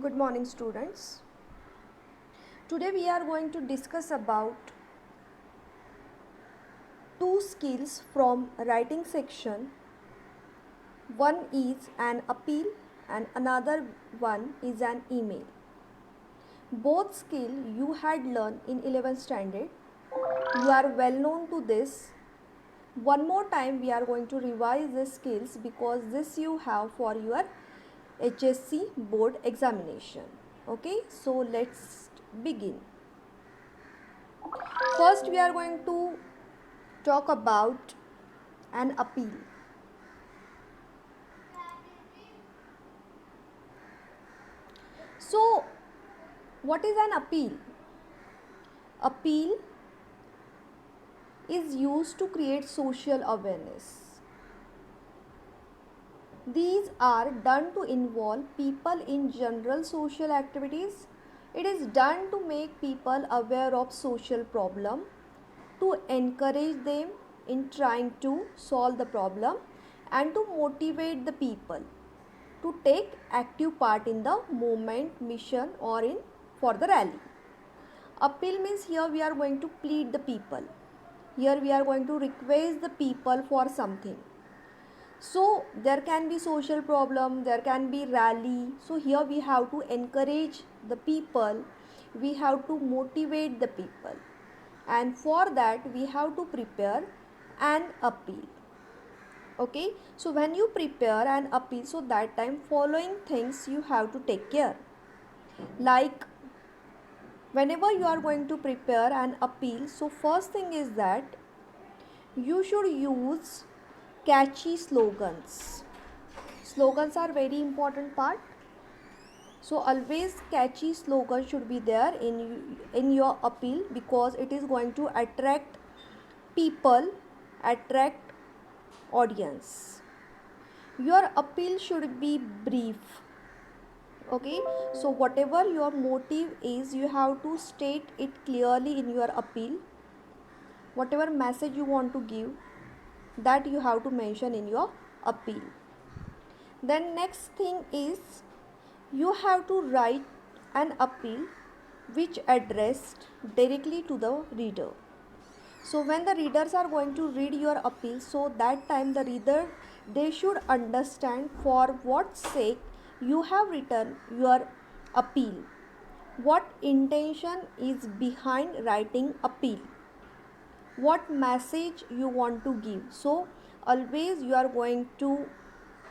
Good morning, students. Today we are going to discuss about two skills from writing section. One is an appeal and another one is an email. Both skill you had learned in 11th standard. You are well known to this. One more time we are going to revise the skills because this you have for your HSC board examination. Okay, so let's begin. First we are going to talk about an appeal. So what is an appeal? Appeal is used to create social awareness. These are done to involve people in general social activities. It is done to make people aware of social problem, to encourage them in trying to solve the problem, and to motivate the people to take active part in the movement, mission, or in for the rally. Appeal means here we are going to plead the people. Here we are going to request the people for something. So there can be social problem, there can be rally. So here we have to encourage the people, we have to motivate the people, and for that we have to prepare an appeal. Okay, so when you prepare an appeal, so that time following things you have to take care. Like whenever you are going to prepare an appeal, so first thing is that you should use catchy slogans. Slogans are very important part. So always catchy slogan should be there in your appeal because it is going to attract people, attract audience. Your appeal should be brief. Okay, so whatever your motive is, you have to state it clearly in your appeal. Whatever message you want to give, that you have to mention in your appeal. Then next thing is you have to write an appeal which addressed directly to the reader. So when the readers are going to read your appeal, so that time the reader, they should understand for what sake you have written your appeal, what intention is behind writing appeal, what message you want to give. So always you are going to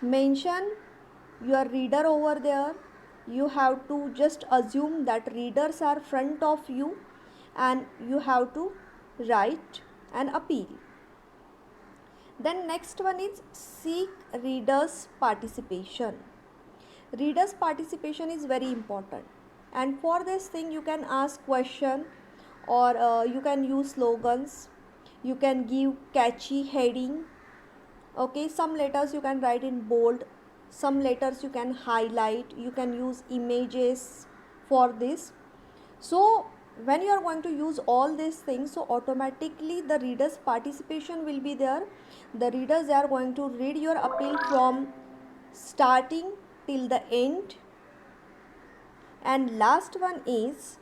mention your reader over there. You have to just assume that readers are front of you and you have to write an appeal. Then next one is seek readers participation. Readers participation is very important, and for this thing you can ask question, or you can use slogans, you can give catchy heading. Okay, some letters you can write in bold, some letters you can highlight, you can use images for this. So when you are going to use all these things, so automatically the readers participation will be there. The readers, they are going to read your appeal from starting till the end. And last one is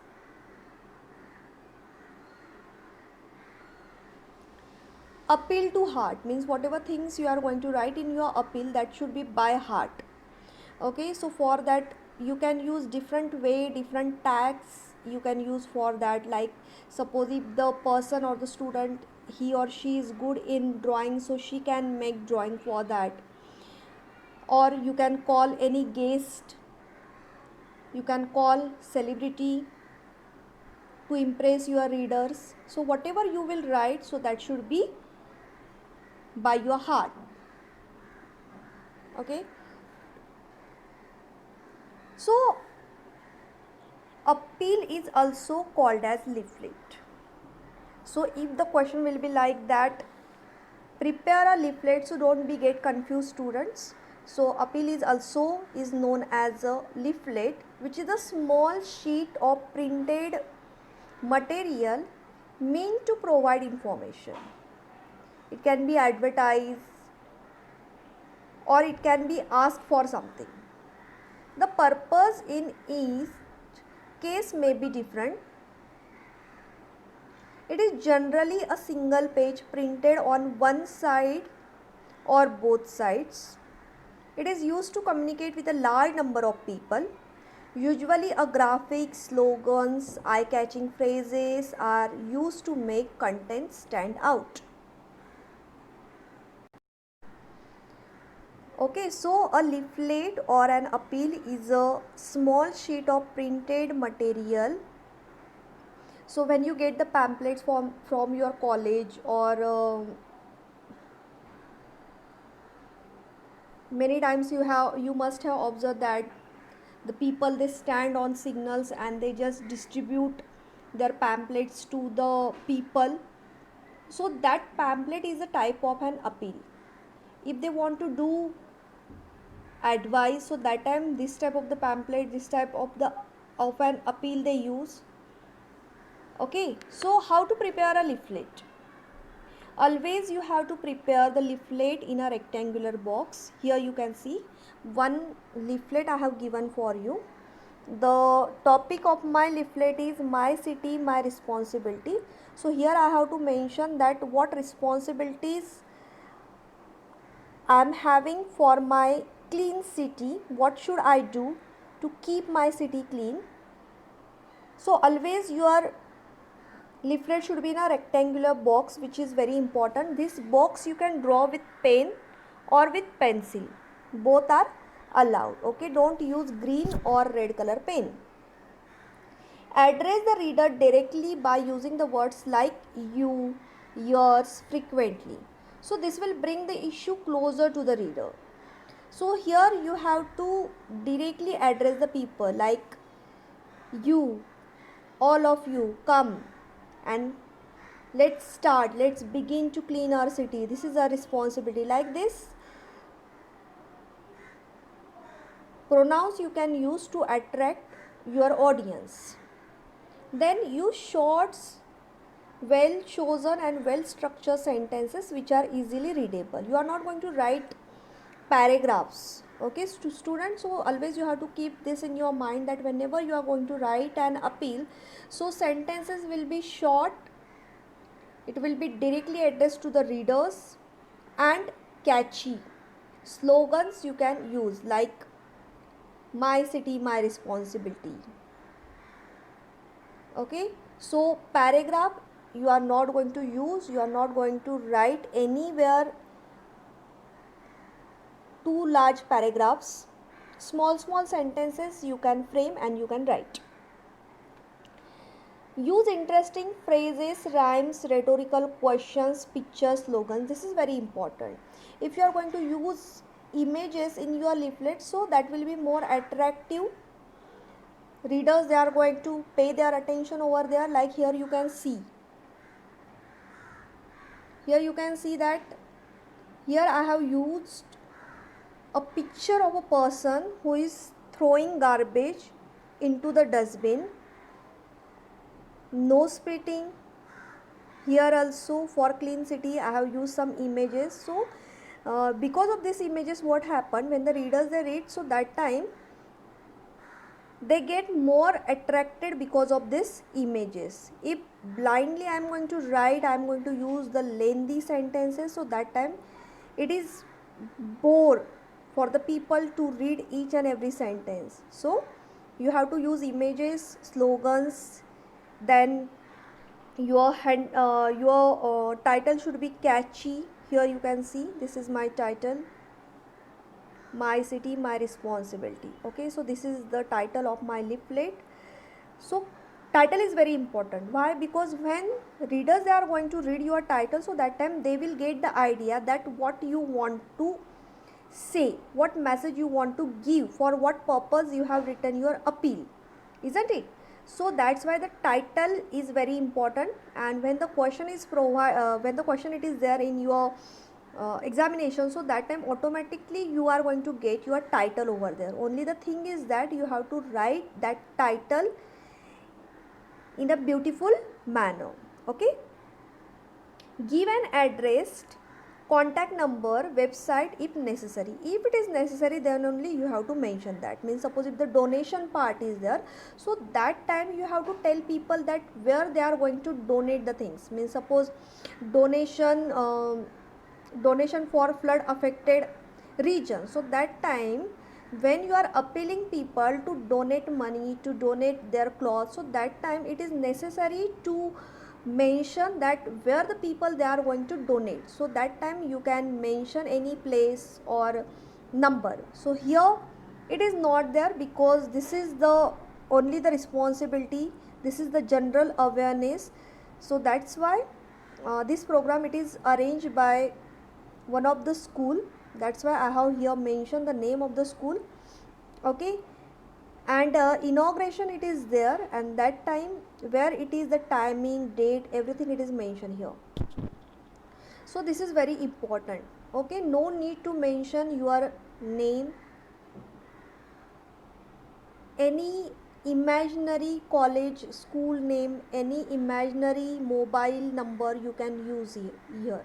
appeal to heart, means whatever things you are going to write in your appeal, that should be by heart. Okay, so for that you can use different way, different tags you can use for that. Like suppose if the person or the student, he or she is good in drawing, so she can make drawing for that. Or you can call any guest, you can call celebrity to impress your readers. So whatever you will write, so that should be by your heart. Okay, so appeal is also called as leaflet. So if the question will be like that, prepare a leaflet, so don't be get confused, students. So appeal is also is known as a leaflet, which is a small sheet of printed material meant to provide information. It can be advertised or it can be asked for something. The purpose in each case may be different. It is generally a single page printed on one side or both sides. It is used to communicate with a large number of people. Usually a graphic, slogans, eye-catching phrases are used to make content stand out. Okay, so a leaflet or an appeal is a small sheet of printed material. So when you get the pamphlets from your college or many times you must have observed that the people, they stand on signals and they just distribute their pamphlets to the people. So that pamphlet is a type of an appeal. If they want to do advice, so that time this type of the pamphlet, this type of an appeal they use. Okay, so how to prepare a leaflet? Always you have to prepare the leaflet in a rectangular box. Here you can see one leaflet I have given for you. The topic of my leaflet is my city, my responsibility. So here I have to mention that what responsibilities I am having for my clean city. What should I do to keep my city clean? So always your leaflet should be in a rectangular box, which is very important. This box you can draw with pen or with pencil. Both are allowed. Okay, don't use green or red color pen. Address the reader directly by using the words like you, yours frequently. So this will bring the issue closer to the reader. So here you have to directly address the people like you, all of you, come and let's begin to clean our city. This is our responsibility. Like this, pronouns you can use to attract your audience. Then use shorts, well chosen and well structured sentences which are easily readable. You are not going to write paragraphs. Okay, students, so always you have to keep this in your mind that whenever you are going to write an appeal, so sentences will be short, it will be directly addressed to the readers, and catchy. Slogans you can use like my city, my responsibility. Okay, so paragraph you are not going to use, you are not going to write anywhere too large paragraphs. Small sentences you can frame and you can write. Use interesting phrases, rhymes, rhetorical questions, pictures, slogans. This is very important. If you are going to use images in your leaflet, so that will be more attractive. Readers, they are going to pay their attention over there. Like here you can see. Here you can see that here I have used a picture of a person who is throwing garbage into the dustbin. No spitting. Here also for clean city I have used some images. So because of these images, what happened when the readers they read, so that time they get more attracted because of these images. If blindly I am going to write, I am going to use the lengthy sentences, so that time it is bore for the people to read each and every sentence. So you have to use images, slogans. Then your title should be catchy. Here you can see this is my title, my city, my responsibility. Okay, so this is the title of my leaflet. So title is very important. Why? Because when readers they are going to read your title, so that time they will get the idea that what you want to say, what message you want to give, for what purpose you have written your appeal, isn't it? So that's why the title is very important. And when the question is when the question it is there in your examination, so that time automatically you are going to get your title over there. Only the thing is that you have to write that title in a beautiful manner. Okay, give an address contact number, website if necessary. If it is necessary, then only you have to mention that. Means suppose if the donation part is there, so that time you have to tell people that where they are going to donate the things. Means suppose donation donation for flood affected region, so that time when you are appealing people to donate money, to donate their clothes, so that time it is necessary to mention that where the people they are going to donate. So that time you can mention any place or number. So here it is not there, because this is the only the responsibility, this is the general awareness. So that's why this program it is arranged by one of the school. That's why I have here mentioned the name of the school. Okay, and inauguration it is there, and that time where it is the timing, date, everything it is mentioned here. So this is very important. Okay, no need to mention your name, any imaginary college school name, any imaginary mobile number you can use here.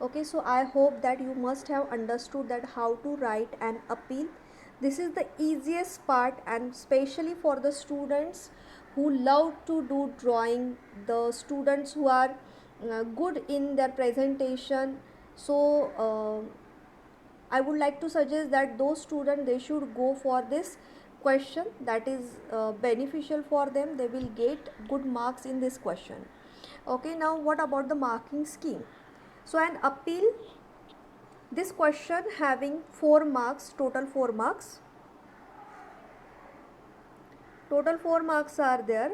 Okay, so I hope that you must have understood that how to write an appeal. This is the easiest part, and especially for the students who love to do drawing, the students who are good in their presentation. So I would like to suggest that those students they should go for this question, that is beneficial for them. They will get good marks in this question. Okay, now what about the marking scheme? So an appeal, this question having 4 marks, total 4 marks. Total 4 marks are there.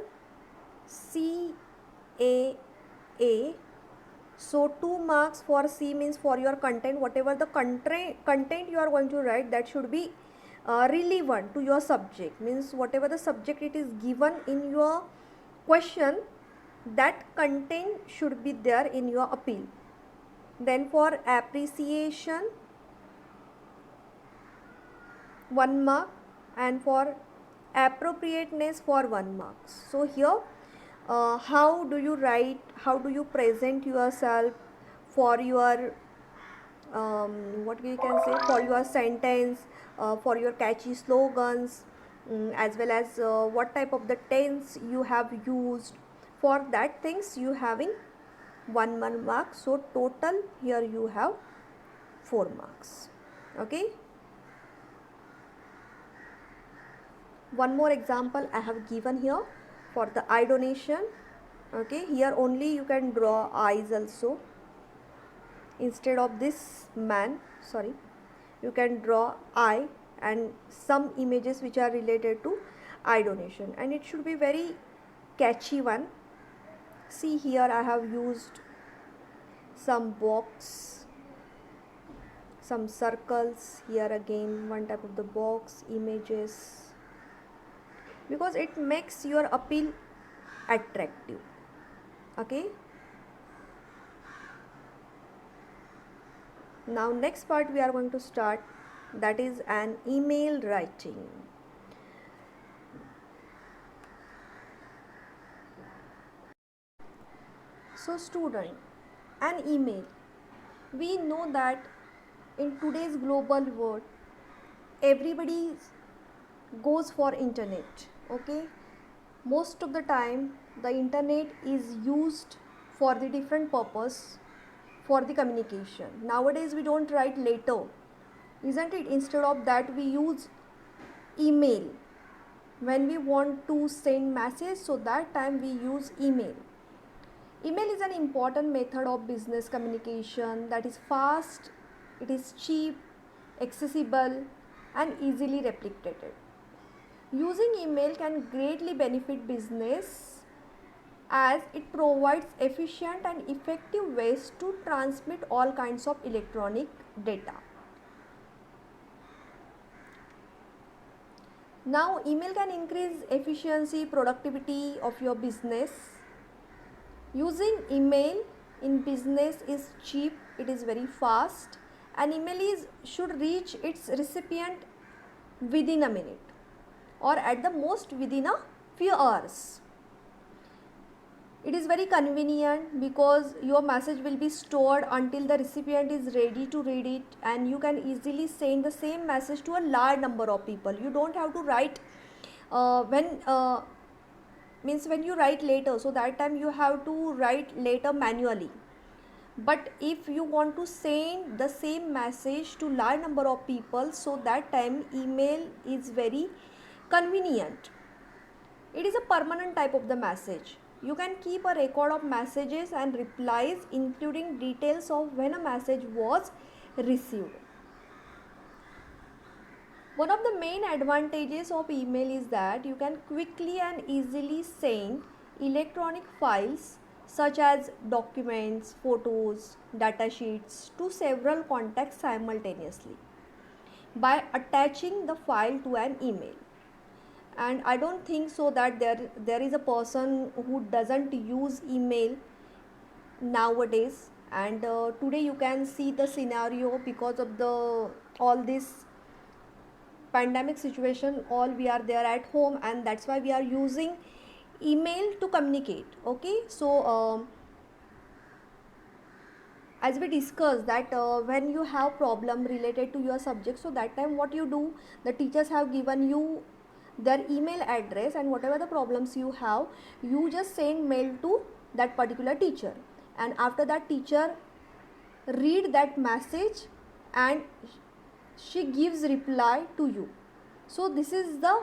C, A, A. So 2 marks for C means for your content, whatever the content you are going to write, that should be relevant to your subject. Means whatever the subject it is given in your question, that content should be there in your appeal. Then for appreciation 1 mark, and for appropriateness for 1 mark. So here how do you write, how do you present yourself for your what we can say, for your sentence, for your catchy slogans, as well as what type of the tense you have used. For that things you having 1 mark. So total here you have 4 marks. Okay, one more example I have given here for the eye donation. Okay, here only you can draw eyes also. Instead of this man, sorry, you can draw eye and some images which are related to eye donation, and it should be very catchy one. See here I have used some box, some circles, here again one type of the box, images, because it makes your appeal attractive. Okay, now next part we are going to start, that is an email writing. So student, an email, we know that in today's global world everybody goes for internet. Okay, most of the time the internet is used for the different purpose, for the communication. Nowadays we don't write letter, isn't it? Instead of that we use email when we want to send message, so that time we use email. Email is an important method of business communication that is fast, it is cheap, accessible, and easily replicated. Using email can greatly benefit business as it provides efficient and effective ways to transmit all kinds of electronic data. Now, email can increase efficiency, productivity of your business. Using email in business is cheap, it is very fast, and email should reach its recipient within a minute, or at the most within a few hours. It is very convenient because your message will be stored until the recipient is ready to read it, and you can easily send the same message to a large number of people. You don't have to write when means when you write later, so that time you have to write later manually. But if you want to send the same message to large number of people, so that time email is very convenient. It is a permanent type of the message. You can keep a record of messages and replies, including details of when a message was received. One of the main advantages of email is that you can quickly and easily send electronic files such as documents, photos, data sheets to several contacts simultaneously by attaching the file to an email. And I don't think so that there is a person who doesn't use email nowadays. And today you can see the scenario because of the all this pandemic situation, all we are there at home, and that's why we are using email to communicate. Okay, so as we discussed that when you have problem related to your subject, so that time what you do, the teachers have given you their email address, and whatever the problems you have, you just send mail to that particular teacher, and after that teacher read that message and she gives reply to you. So this is the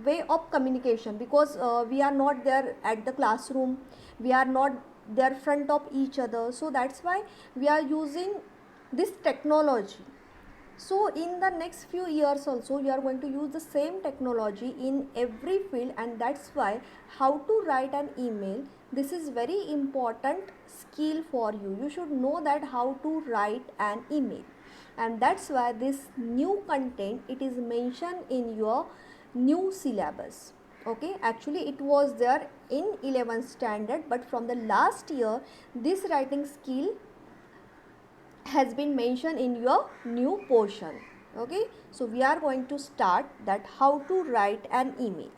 way of communication, because we are not there at the classroom, we are not there front of each other, so that's why we are using this technology. So in the next few years also you are going to use the same technology in every field, and that's why how to write an email, this is very important skill for you. You should know that how to write an email, and that's why this new content, it is mentioned in your new syllabus. Okay, actually it was there in 11th standard, but from the last year this writing skill has been mentioned in your new portion. Okay, so we are going to start that how to write an email.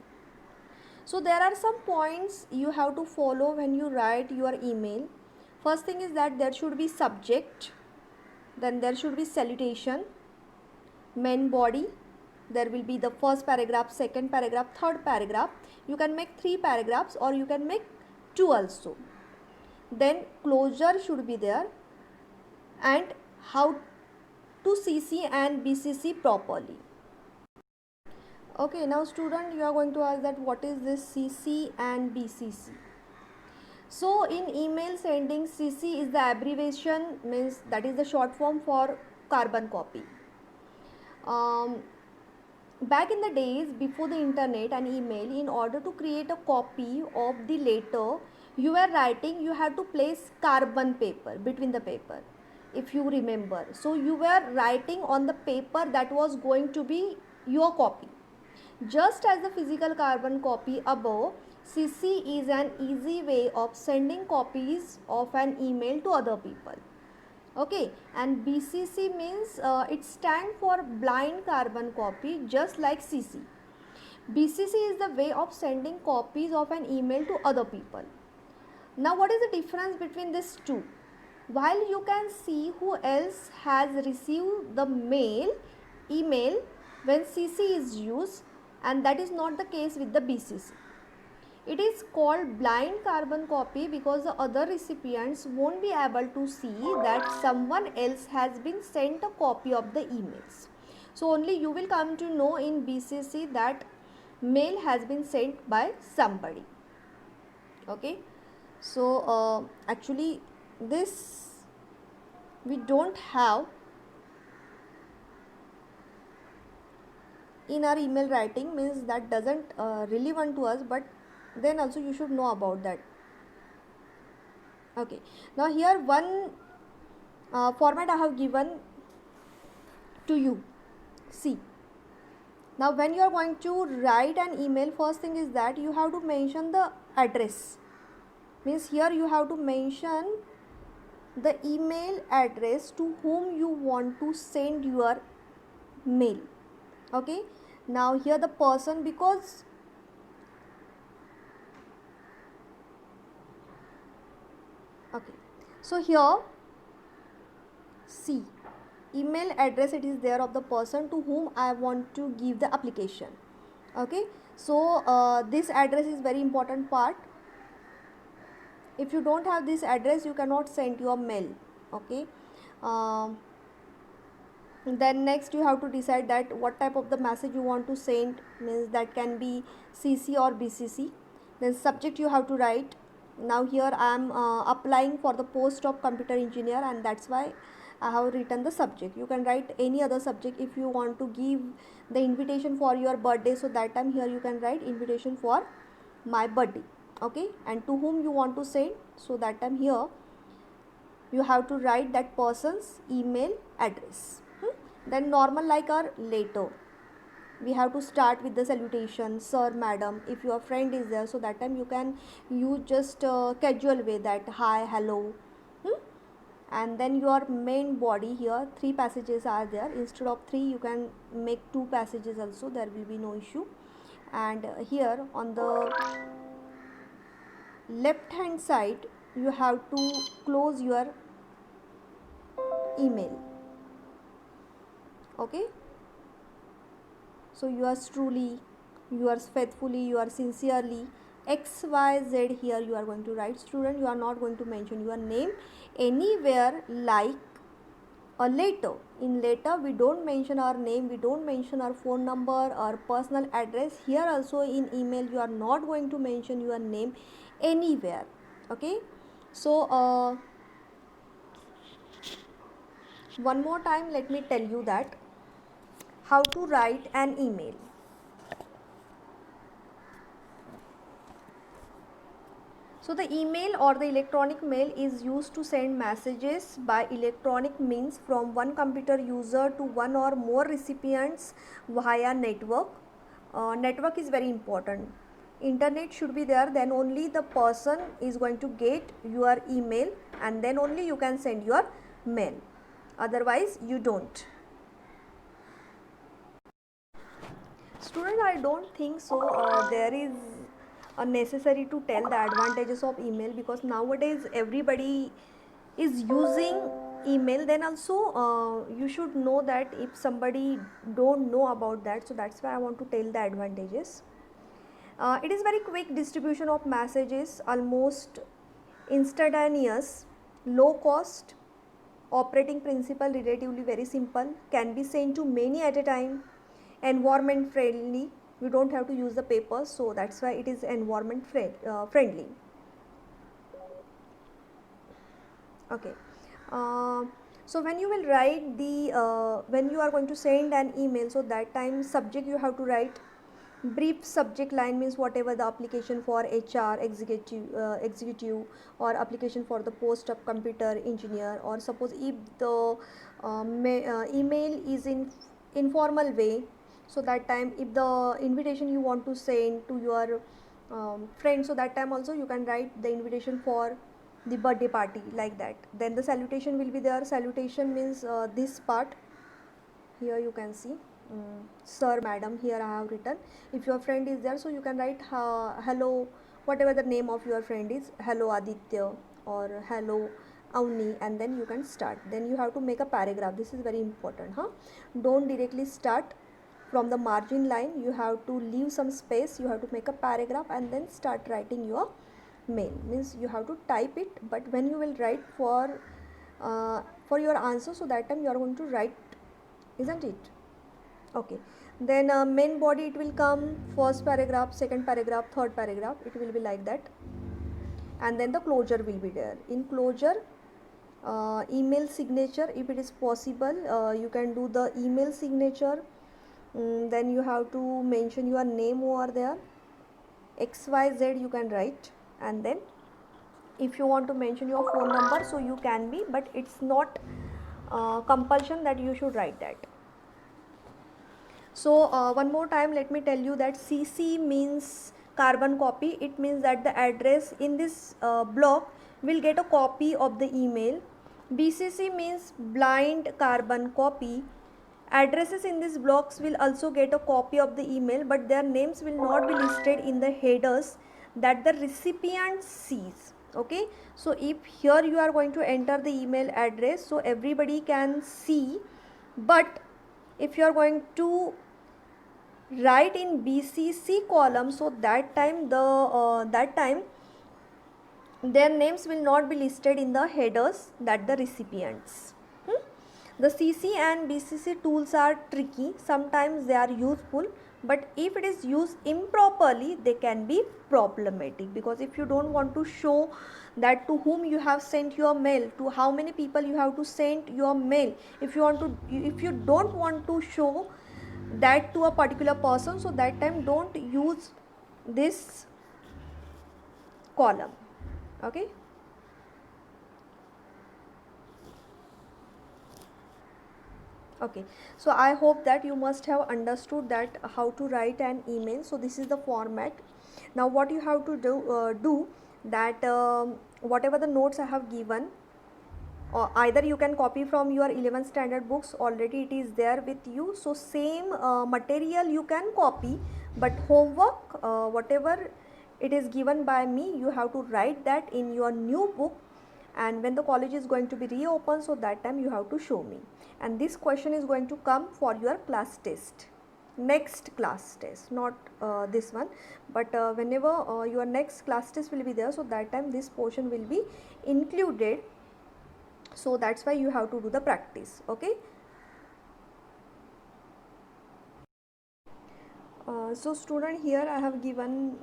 So there are some points you have to follow when you write your email. First thing is that there should be subject, then there should be salutation, main body, there will be the first paragraph, second paragraph, third paragraph. You can make 3 paragraphs or you can make 2 also. Then closure should be there, and how to CC and BCC properly. Okay, now student, you are going to ask that what is this CC and BCC. So in email sending, CC is the abbreviation, means that is the short form for carbon copy. Back in the days before the internet and email, in order to create a copy of the letter you were writing, you had to place carbon paper between the paper, if you remember. So you were writing on the paper that was going to be your copy. Just as the physical carbon copy above, CC is an easy way of sending copies of an email to other people. Okay, and BCC means it stands for blind carbon copy, just like CC. BCC is the way of sending copies of an email to other people. Now what is the difference between these two? While you can see who else has received the email when CC is used, and that is not the case with the BCC. It is called blind carbon copy because the other recipients won't be able to see that someone else has been sent a copy of the emails. So only you will come to know in BCC that mail has been sent by somebody. Okay, so actually this we don't have in our email writing, means that doesn't relevant to us, but then also you should know about that. Okay, now here one format I have given to you. See, now when you are going to write an email, first thing is that you have to mention the address, means here you have to mention the email address to whom you want to send your mail. Okay, now here the person, because So here see, email address, it is there of the person to whom I want to give the application. Okay, so this address is very important part. If you don't have this address, you cannot send your mail. Okay, um, then next you have to decide that what type of the message you want to send, means that can be CC or BCC. Then subject you have to write. Now here I am applying for the post of computer engineer, and that's why I have written the subject. You can write any other subject. If you want to give the invitation for your birthday, so that time here you can write invitation for my birthday. Okay, and to whom you want to send, so that time here you have to write that person's email address. Then normal like our later, we have to start with the salutation, sir, madam. If your friend is there, so that time you can use just casual way, that hi, hello. And then your main body, here 3 passages are there. Instead of 3 you can make 2 passages also, there will be no issue. And here on the left hand side you have to close your email. Okay, so yours truly, yours faithfully, yours sincerely, XYZ. Here you are going to write. Student, you are not going to mention your name anywhere like a letter. In letter we don't mention our name, we don't mention our phone number, our personal address. Here also in email you are not going to mention your name anywhere. Okay, so one more time let me tell you that how to write an email. So the email or the electronic mail is used to send messages by electronic means from one computer user to one or more recipients via network. Network is very important. Internet should be there, then only the person is going to get your email, and then only you can send your mail. Otherwise you don't. Student, I don't think so there is necessary to tell the advantages of email, because nowadays everybody is using email. Then also you should know that if somebody don't know about that, so that's why I want to tell the advantages. It is very quick distribution of messages, almost instantaneous, low cost, operating principle relatively very simple, can be sent to many at a time, environment friendly. We don't have to use the paper, so that's why it is environment friendly. Okay, so when you will write the when you are going to send an email, so that time subject you have to write brief subject line, means whatever the application for HR executive, or application for the post of computer engineer, or suppose if the email is in informal way, so that time if the invitation you want to send to your friend, so that time also you can write the invitation for the birthday party, like that. Then the salutation will be there. Salutation means this part, here you can see, sir, madam. Here I have written. If your friend is there, so you can write hello, whatever the name of your friend is, hello Aditya or hello Avni, and then you can start. Then you have to make a paragraph. This is very important, don't directly start from the margin line. You have to leave some space, you have to make a paragraph and then start writing your mail. Means you have to type it, but when you will write for your answer, so that time you are going to write, isn't it? Okay, then main body, it will come first paragraph, second paragraph, third paragraph, it will be like that. And then the closure will be there. In closure, email signature, if it is possible, you can do the email signature. Then you have to mention your name over there, XYZ you can write. And then if you want to mention your phone number, so you can be, but it's not compulsion that you should write that. So one more time let me tell you that CC means carbon copy. It means that the address in this block will get a copy of the email. BCC means blind carbon copy. Addresses in these blocks will also get a copy of the email, but their names will not be listed in the headers that the recipient sees. Okay, so if here you are going to enter the email address, so everybody can see, but if you are going to write in BCC column, so that time their names will not be listed in the headers, that the recipients. The CC and BCC tools are tricky, sometimes they are useful, but if it is used improperly they can be problematic, because if you don't want to show that to whom you have sent your mail, to how many people you have to send your mail, if you don't want to show that to a particular person, so that time don't use this column. Okay. Okay, so I hope that you must have understood that how to write an email. So this is the format. Now what you have to do that whatever the notes I have given, or either you can copy from your 11th standard books, already it is there with you, so same material you can copy, but homework whatever it is given by me, you have to write that in your new book, and when the college is going to be reopened, so that time you have to show me, and this question is going to come for your class test, next class test, not this one, but whenever your next class test will be there, so that time this portion will be included, so that's why you have to do the practice. Okay, so student, here I have given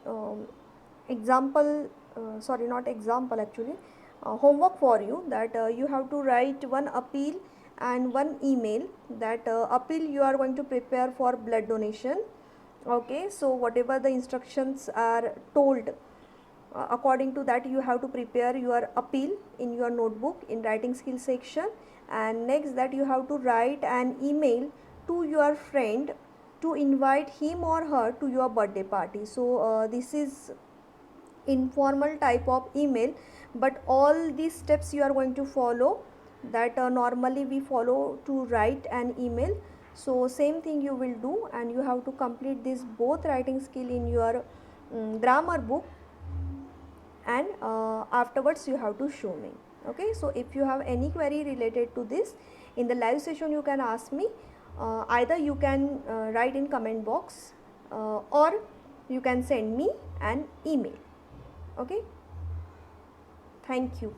example, sorry, not example actually, homework for you, that you have to write one appeal and one email. That appeal you are going to prepare for blood donation. Okay, so whatever the instructions are told, according to that you have to prepare your appeal in your notebook in writing skill section, and next that you have to write an email to your friend to invite him or her to your birthday party. So this is informal type of email, but all these steps you are going to follow, that normally we follow to write an email, so same thing you will do, and you have to complete this both writing skill in your grammar book, and afterwards you have to show me. Okay, so if you have any query related to this in the live session, you can ask me, either you can write in comment box, or you can send me an email. Okay, thank you.